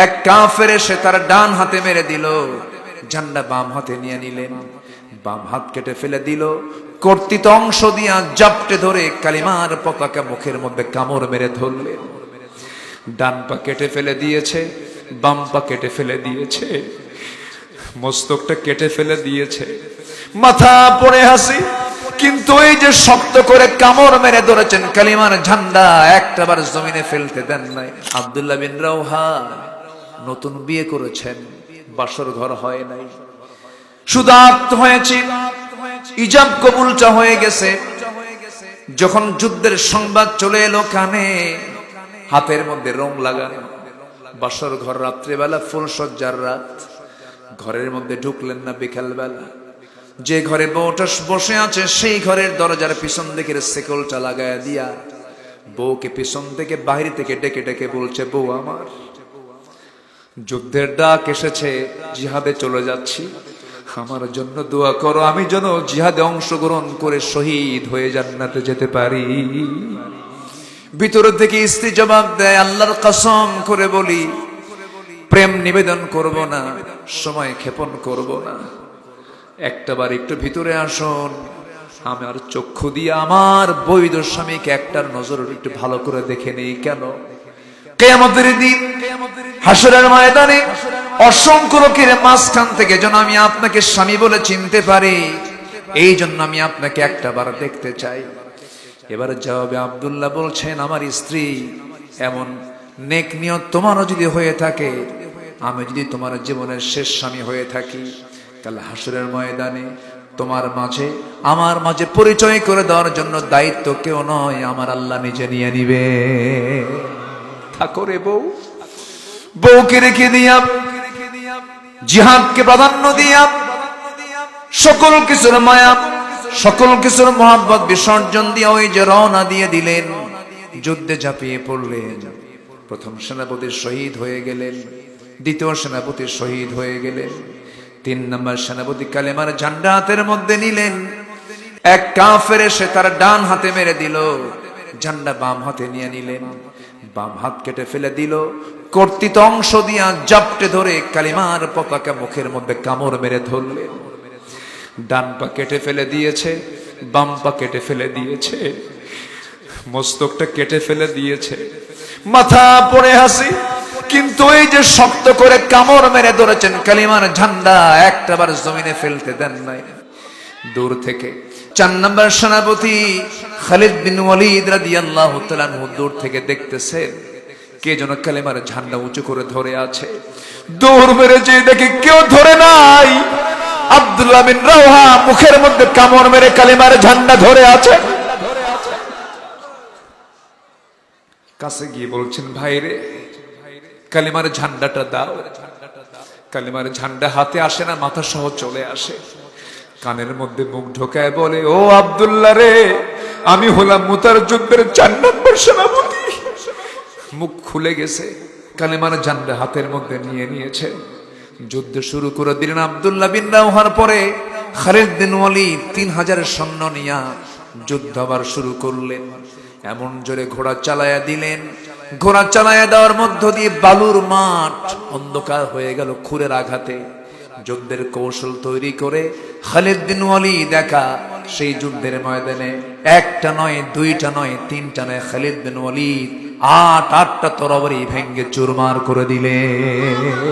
এক কাফের এসে তার ডান হাতে মেরে দিল, ঝান্ডা বাম হাতে নিয়ে নিলেন, বাম হাত কেটে ফেলে দিল, কর্তৃত অংশ দিয়া জাপটে ধরে কালিমার পতাকা মুখের মধ্যে কামড় মেরে ধরলেন। ডান পা কেটে ফেলে দিয়েছে, বাম পা কেটে ফেলে দিয়েছে, মস্তকটা কেটে ফেলে দিয়েছে, মাথা পড়ে হাসি। কিন্তু এই যে শক্ত করে কামড় মেরে ধরেছেন কালিমার ঝান্ডা, একটাবার জমিনে ফেলতে দেন নাই। আব্দুল্লাহ বিন রাওহা নতুন বিয়ে করেছেন, বাসর ঘর হয় নাই, সুদাত হয়েছে, ইজাব কবুলটা হয়ে গেছে। যখন যুদ্ধের সংবাদ চলে এলো কানে, হাতের মধ্যে রং লাগানো, বাসর ঘর, রাত্রিবেলা ফুলসজ্জার রাত, ঘরের মধ্যে ঢুকলেন না। বিকাল বেলা যে ঘরে বউটা বসে আছে সেই ঘরের দরজার পিছন দিকে সেকলটা লাগায়া দিয়া বউকে পিছন থেকে বাহির থেকে ডেকে ডেকে বলছে, বউ আমার, যুদ্ধের ডাক এসেছে, জিহাদে চলে যাচ্ছি, আমার জন্য দোয়া করো, আমি যেন জিহাদে অংশগ্রহণ করে শহীদ হয়ে জান্নাতে যেতে পারি। ভিতর থেকে স্ত্রী জবাব দেয়, আল্লাহর কসম করে বলি, প্রেম নিবেদন করব না, সময় ক্ষেপণ করব না, একটাবার একটু ভিতরে আসুন, আমার চক্ষু দিয়ে আমার বৈধ স্বামীকে একটার নজর একটু ভালো করে দেখে নেই। কেন? কিয়ামতের দিন হাসরের ময়দানে অসংখ্য লোকের মাঝখান থেকে যেন আমি আপনাকে স্বামী বলে চিনতে পারি, এই জন্য আমি আপনাকে একটাবার দেখতে চাই। এবার জবাবে আব্দুল্লাহ বলছেন, আমার স্ত্রী, এমন নেক নিয়ত তোমারও যদি হয়ে থাকে, আমি যদি তোমার জীবনের শেষ স্বামী হয়ে থাকি, তাহলে হাসরের ময়দানে তোমার মাঝে আমার মাঝে পরিচয় করে দেওয়ার জন্য দায়িত্ব কেউ নয়, আমার আল্লাহ নিজে নিয়ে নিবে। থাকো রে বউ, বউকে রেখে দিয়া, জিহাদকে প্রাধান্য দিয়া, সকল কিছুর মায়া, সকল কিছুর মোহাব্বত বিসর্জন দিয়া ওই যে রওনা দিয়ে দিলেন, যুদ্ধে ঝাঁপিয়ে পড়লেন। প্রথম সেনাপতি শহীদ হয়ে গেলেন, দ্বিতীয় সেনাপতি শহীদ হয়ে গেলেন, 3 নম্বর সেনাপতি কালেমার ঝান্ডা হাতের মধ্যে নিলেন। এক কাফের এসে তার ডান হাতে মেরে দিল, ঝান্ডা বাম হাতে নিয়ে নিলেন, বাম হাত কেটে ফেলে দিল, কর্তৃত অংশ দিয়া জাপটে ধরে কালিমার পতাকা মুখের মধ্যে কামড় মেরে ধরলেন। ডান পা কেটে ফেলে দিয়েছে, বাম পা কেটে ফেলে দিয়েছে, মস্তকটা কেটে ফেলে দিয়েছে, মাথা পড়ে হাসি। কিন্তু এই যে শক্ত করে কামড় মেরে ধরেছেন কালিমার ঝান্ডা, একটাবার জমিনে ফেলতে দেন নাই। দূর থেকে 4 নম্বর সেনাপতি খালিদ বিন ওয়ালিদ রাদিয়াল্লাহু তাআলা আনহু দূর থেকে দেখতেছেন কে যেন কালিমার ঝান্ডা উঁচু করে ধরে আছে। দৌড় মেরে যে দেখে কেউ ধরে নাই, আব্দুল্লাহ বিন রাওহা মুখের মধ্যে কামড় মেরে কালিমার ঝান্ডা ধরে আছে। কাছে গিয়ে বলছেন, ভাই রে, কালিমার ঝান্ডাটা দাও। কালিমার ঝান্ডা হাতে আসে না, মাথা সহ চলে আসে। কানের মধ্যে মুখ ঢোকায় বলে, ও আব্দুল্লাহ রে, আমি হলাম মুতার যুদ্ধের 4 নম্বর সেনাপতি। মুখ খুলে গেছে, কালিমার ঝান্ডা হাতের মধ্যে নিয়ে নিয়েছে, যুদ্ধ শুরু করে দিলেন। আব্দুল্লাহ বিন রাওহার পরে খালিদ বিন ওয়ালিদ 3000 সৈন্য নিয়ে যুদ্ধ আবার শুরু করলেন। এমন জোরে ঘোড়া চালায়া দিলেন, ঘোড়া চালায়া দেওয়ার মধ্য দিয়ে বালুর মাঠ অন্ধকার হয়ে গেল খুরের আঘাতে। যুদ্ধের কৌশল তৈরি করে খালিদ বিন ওয়ালিদ একা সেই যুদ্ধের ময়দানে 1টা নয়, 2টা নয়, 3টা নয়, খালিদ বিন ওয়ালিদ 8টা তরবারি ভেঙ্গে চুরমার করে দিলেন।